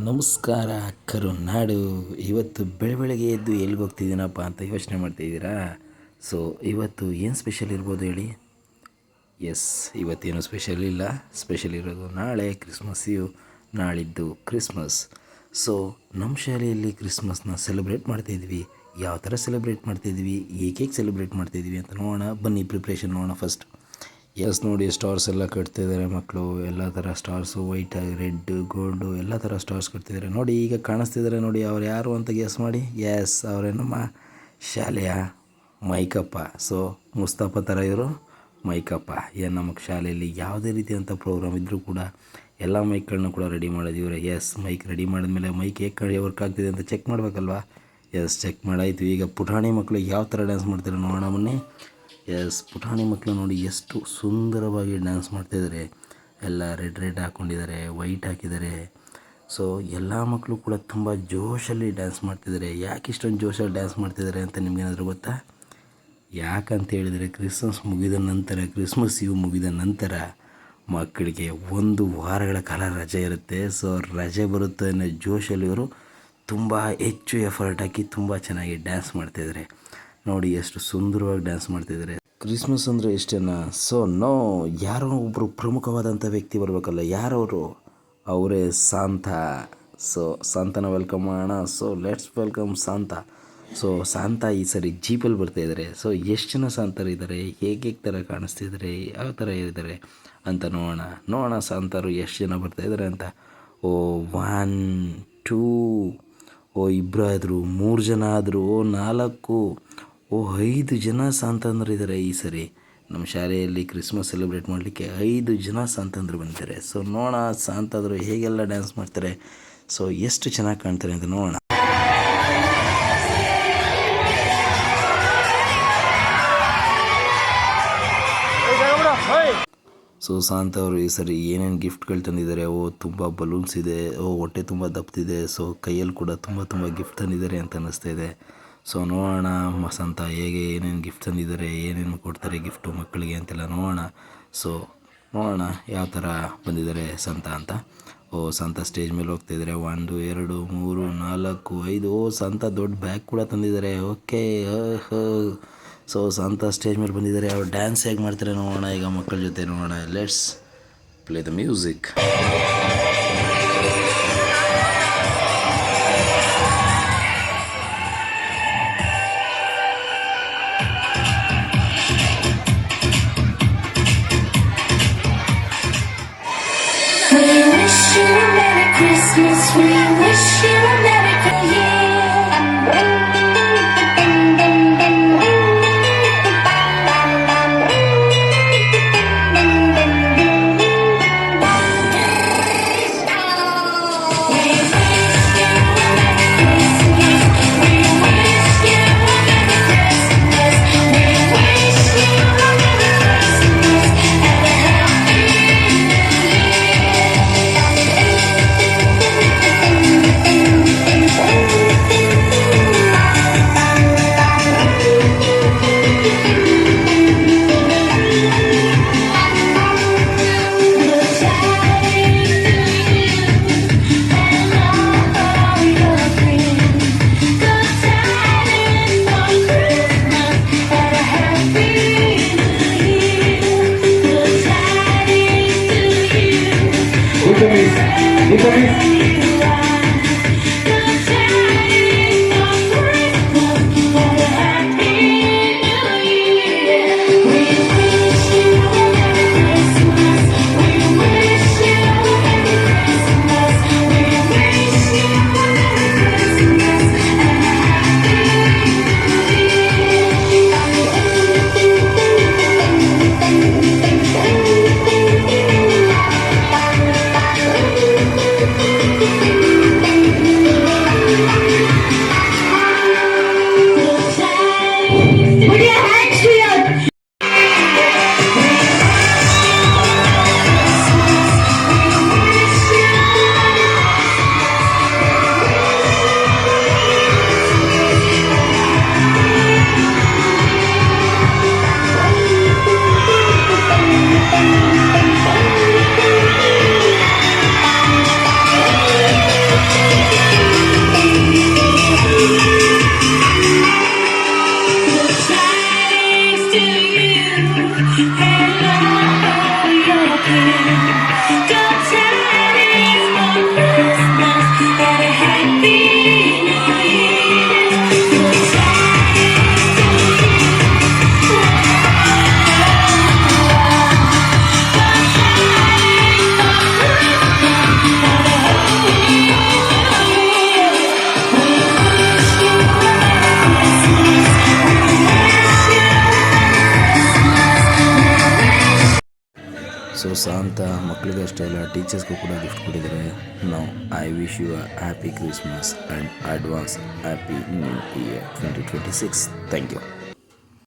ನಮಸ್ಕಾರ ಕರುನಾಡು. ಇವತ್ತು ಬೆಳಗ್ಗೆ ಎದ್ದು ಎಲ್ಲಿಗೆ ಹೋಗ್ತಿದ್ದೀನಪ್ಪ ಅಂತ ಯೋಚನೆ ಮಾಡ್ತಾಯಿದ್ದೀರಾ? ಸೊ ಇವತ್ತು ಏನು ಸ್ಪೆಷಲ್ ಇರ್ಬೋದು ಹೇಳಿ? ಎಸ್, ಇವತ್ತೇನು ಸ್ಪೆಷಲ್ ಇಲ್ಲ. ಸ್ಪೆಷಲ್ ಇರೋದು ನಾಳೆ ಕ್ರಿಸ್ಮಸ್ ಈವ್, ನಾಳಿದ್ದು ಕ್ರಿಸ್ಮಸ್. ಸೊ ನಮ್ಮ ಶಾಲೆಯಲ್ಲಿ ಕ್ರಿಸ್ಮಸ್ನ ಸೆಲೆಬ್ರೇಟ್ ಮಾಡ್ತಾಯಿದ್ವಿ. ಯಾವ ಥರ ಸೆಲೆಬ್ರೇಟ್ ಮಾಡ್ತಾಯಿದ್ವಿ, ಏಕೆ ಸೆಲೆಬ್ರೇಟ್ ಮಾಡ್ತಾಯಿದ್ವಿ ಅಂತ ನೋಡೋಣ ಬನ್ನಿ. ಪ್ರಿಪ್ರೇಷನ್ ನೋಡೋಣ ಫಸ್ಟ್. ಎಸ್ ನೋಡಿ, ಸ್ಟಾರ್ಸ್ ಎಲ್ಲ ಕಟ್ತಿದ್ದಾರೆ ಮಕ್ಕಳು. ಎಲ್ಲ ಥರ ಸ್ಟಾರ್ಸು, ವೈಟ್, ರೆಡ್, ಗೋಲ್ಡು ಎಲ್ಲ ಥರ ಸ್ಟಾರ್ಸ್ ಕಟ್ತಿದ್ದಾರೆ ನೋಡಿ. ಈಗ ಕಾಣಿಸ್ತಿದ್ದಾರೆ ನೋಡಿ, ಅವ್ರು ಯಾರು ಅಂತ ಗೆಸ್ ಮಾಡಿ. ಎಸ್, ಅವರೇ ನಮ್ಮ ಶಾಲೆಯ ಮೈಕಪ್ಪ. ಸೊ ಮುಸ್ತಫಾ ಥರ ಇವರು ಮೈಕಪ್ಪ. ಏನು ನಮ್ಮ ಶಾಲೆಯಲ್ಲಿ ಯಾವುದೇ ರೀತಿಯಂಥ ಪ್ರೋಗ್ರಾಮ್ ಇದ್ದರೂ ಕೂಡ ಎಲ್ಲ ಮೈಕ್ಗಳನ್ನ ಕೂಡ ರೆಡಿ ಮಾಡೋದು ಇವರೇ. ಎಸ್, ಮೈಕ್ ರೆಡಿ ಮಾಡಿದ್ಮೇಲೆ ಮೈಕ್ ಹೇಗೆ ವರ್ಕ್ ಆಗ್ತಿದೆ ಅಂತ ಚೆಕ್ ಮಾಡಬೇಕಲ್ವಾ? ಎಸ್, ಚೆಕ್ ಮಾಡಾಯಿತು. ಈಗ ಪುಟಾಣಿ ಮಕ್ಕಳು ಯಾವ ಥರ ಡ್ಯಾನ್ಸ್ ಮಾಡ್ತಾರೆ ನೋಡೋಣ ಬನ್ನಿ. ಎಸ್, ಪುಟಾಣಿ ಮಕ್ಕಳು ನೋಡಿ ಎಷ್ಟು ಸುಂದರವಾಗಿ ಡ್ಯಾನ್ಸ್ ಮಾಡ್ತಾಯಿದ್ದಾರೆ. ಎಲ್ಲ ರೆಡ್ ಹಾಕ್ಕೊಂಡಿದ್ದಾರೆ, ವೈಟ್ ಹಾಕಿದ್ದಾರೆ. ಸೊ ಎಲ್ಲ ಮಕ್ಕಳು ಕೂಡ ತುಂಬ ಜೋಶಲ್ಲಿ ಡ್ಯಾನ್ಸ್ ಮಾಡ್ತಿದ್ದಾರೆ. ಯಾಕೆ ಇಷ್ಟೊಂದು ಜೋಶಲ್ಲಿ ಡ್ಯಾನ್ಸ್ ಮಾಡ್ತಿದ್ದಾರೆ ಅಂತ ನಿಮಗೇನಾದರೂ ಗೊತ್ತಾ? ಯಾಕಂತ ಹೇಳಿದರೆ ಕ್ರಿಸ್ಮಸ್ ಈವ್ ಮುಗಿದ ನಂತರ ಮಕ್ಕಳಿಗೆ 1 ವಾರಗಳ ಕಾಲ ರಜೆ ಇರುತ್ತೆ. ಸೊ ರಜೆ ಬರುತ್ತೆ ಅನ್ನೋ ಜೋಶಲ್ಲಿ ಇವರು ತುಂಬ ಹೆಚ್ಚು ಎಫರ್ಟ್ ಹಾಕಿ ತುಂಬ ಚೆನ್ನಾಗಿ ಡ್ಯಾನ್ಸ್ ಮಾಡ್ತಾಯಿದ್ದಾರೆ. ನೋಡಿ ಎಷ್ಟು ಸುಂದರವಾಗಿ ಡ್ಯಾನ್ಸ್ ಮಾಡ್ತಿದ್ದಾರೆ. ಕ್ರಿಸ್ಮಸ್ ಅಂದರೆ ಇಷ್ಟೇನಾ? ಸೊ ಯಾರೋ ಒಬ್ಬರು ಪ್ರಮುಖವಾದಂಥ ವ್ಯಕ್ತಿ ಬರಬೇಕಲ್ಲ. ಯಾರವರು? ಅವರೇ ಸಾಂತಾ. ಸೊ ಸಾಂತಾನ ವೆಲ್ಕಮ್ ಮಾಡೋಣ. So let's welcome Santa. So Santa ಈ ಸರಿ ಜೀಪಲ್ಲಿ ಬರ್ತಾಯಿದ್ದಾರೆ. ಸೊ ಎಷ್ಟು ಜನ ಸಾಂತರಿದ್ದಾರೆ, ಹೇಗೆ ಥರ ಕಾಣಿಸ್ತಿದ್ದಾರೆ, ಯಾವ ಥರ ಇದ್ದಾರೆ ಅಂತ ನೋಡೋಣ ಸಾಂತಾರು ಎಷ್ಟು ಜನ ಬರ್ತಾಯಿದ್ದಾರೆ ಅಂತ. 1 2 2 ಆದರು, 3 ಜನ ಆದರು, 4 5 ಜನ ಸಾಂತಂದ್ರಿದ್ದಾರೆ. ಈ ಸರಿ ನಮ್ಮ ಶಾಲೆಯಲ್ಲಿ ಕ್ರಿಸ್ಮಸ್ ಸೆಲೆಬ್ರೇಟ್ ಮಾಡಲಿಕ್ಕೆ 5 ಜನ ಸಾಂತಂದ್ರು ಬಂದಿದ್ದಾರೆ. ಸೊ ನೋಡೋಣ ಸಾಂತಾದರು ಹೇಗೆಲ್ಲ ಡ್ಯಾನ್ಸ್ ಮಾಡ್ತಾರೆ, ಸೊ ಎಷ್ಟು ಚೆನ್ನಾಗಿ ಕಾಣ್ತಾರೆ ಅಂತ ನೋಡೋಣ. ಸೊ ಸಾಂತ ಅವರು ಈ ಸರಿ ಏನೇನು ಗಿಫ್ಟ್ಗಳು ತಂದಿದ್ದಾರೆ. ತುಂಬ ಬಲೂನ್ಸ್ ಇದೆ, ಹೊಟ್ಟೆ ತುಂಬ ದಪ್ಪತಿದೆ. ಸೊ ಕೈಯಲ್ಲಿ ಕೂಡ ತುಂಬ ಗಿಫ್ಟ್ ತಂದಿದ್ದಾರೆ ಅಂತ ಅನ್ನಿಸ್ತಾ ಇದೆ. ಸೊ ನೋಡೋಣ ಸಂತ ಹೇಗೆ ಏನೇನು ಗಿಫ್ಟ್ ತಂದಿದ್ದಾರೆ, ಏನೇನು ಕೊಡ್ತಾರೆ ಗಿಫ್ಟು ಮಕ್ಕಳಿಗೆ ಅಂತೆಲ್ಲ ನೋಡೋಣ. ಸೊ ನೋಡೋಣ ಯಾವ ಥರ ಬಂದಿದ್ದಾರೆ ಸಂತ ಅಂತ. ಸಂತ ಸ್ಟೇಜ್ ಮೇಲೆ ಹೋಗ್ತಾಯಿದ್ದಾರೆ. 1 2 3 4 5. ಸಂತ ದೊಡ್ಡ ಬ್ಯಾಗ್ ಕೂಡ ತಂದಿದ್ದಾರೆ. ಓಕೆ. ಸೊ ಸಂತ ಸ್ಟೇಜ್ ಮೇಲೆ ಬಂದಿದ್ದಾರೆ. ಅವ್ರು ಡ್ಯಾನ್ಸ್ ಹೇಗೆ ಮಾಡ್ತಾರೆ ನೋಡೋಣ ಈಗ ಮಕ್ಕಳ ಜೊತೆ ನೋಡೋಣ. Let's play the music. So Santa ಮಕ್ಕಳಿಗೆ ಅಷ್ಟೇ ಅಲ್ಲ ಟೀಚರ್ಸ್ಗೂ ಕೂಡ ಗಿಫ್ಟ್ ಕೊಟ್ಟಿದ್ದಾರೆ. ನಾವು I wish you a happy Christmas and advance happy new year 2026. Thank you.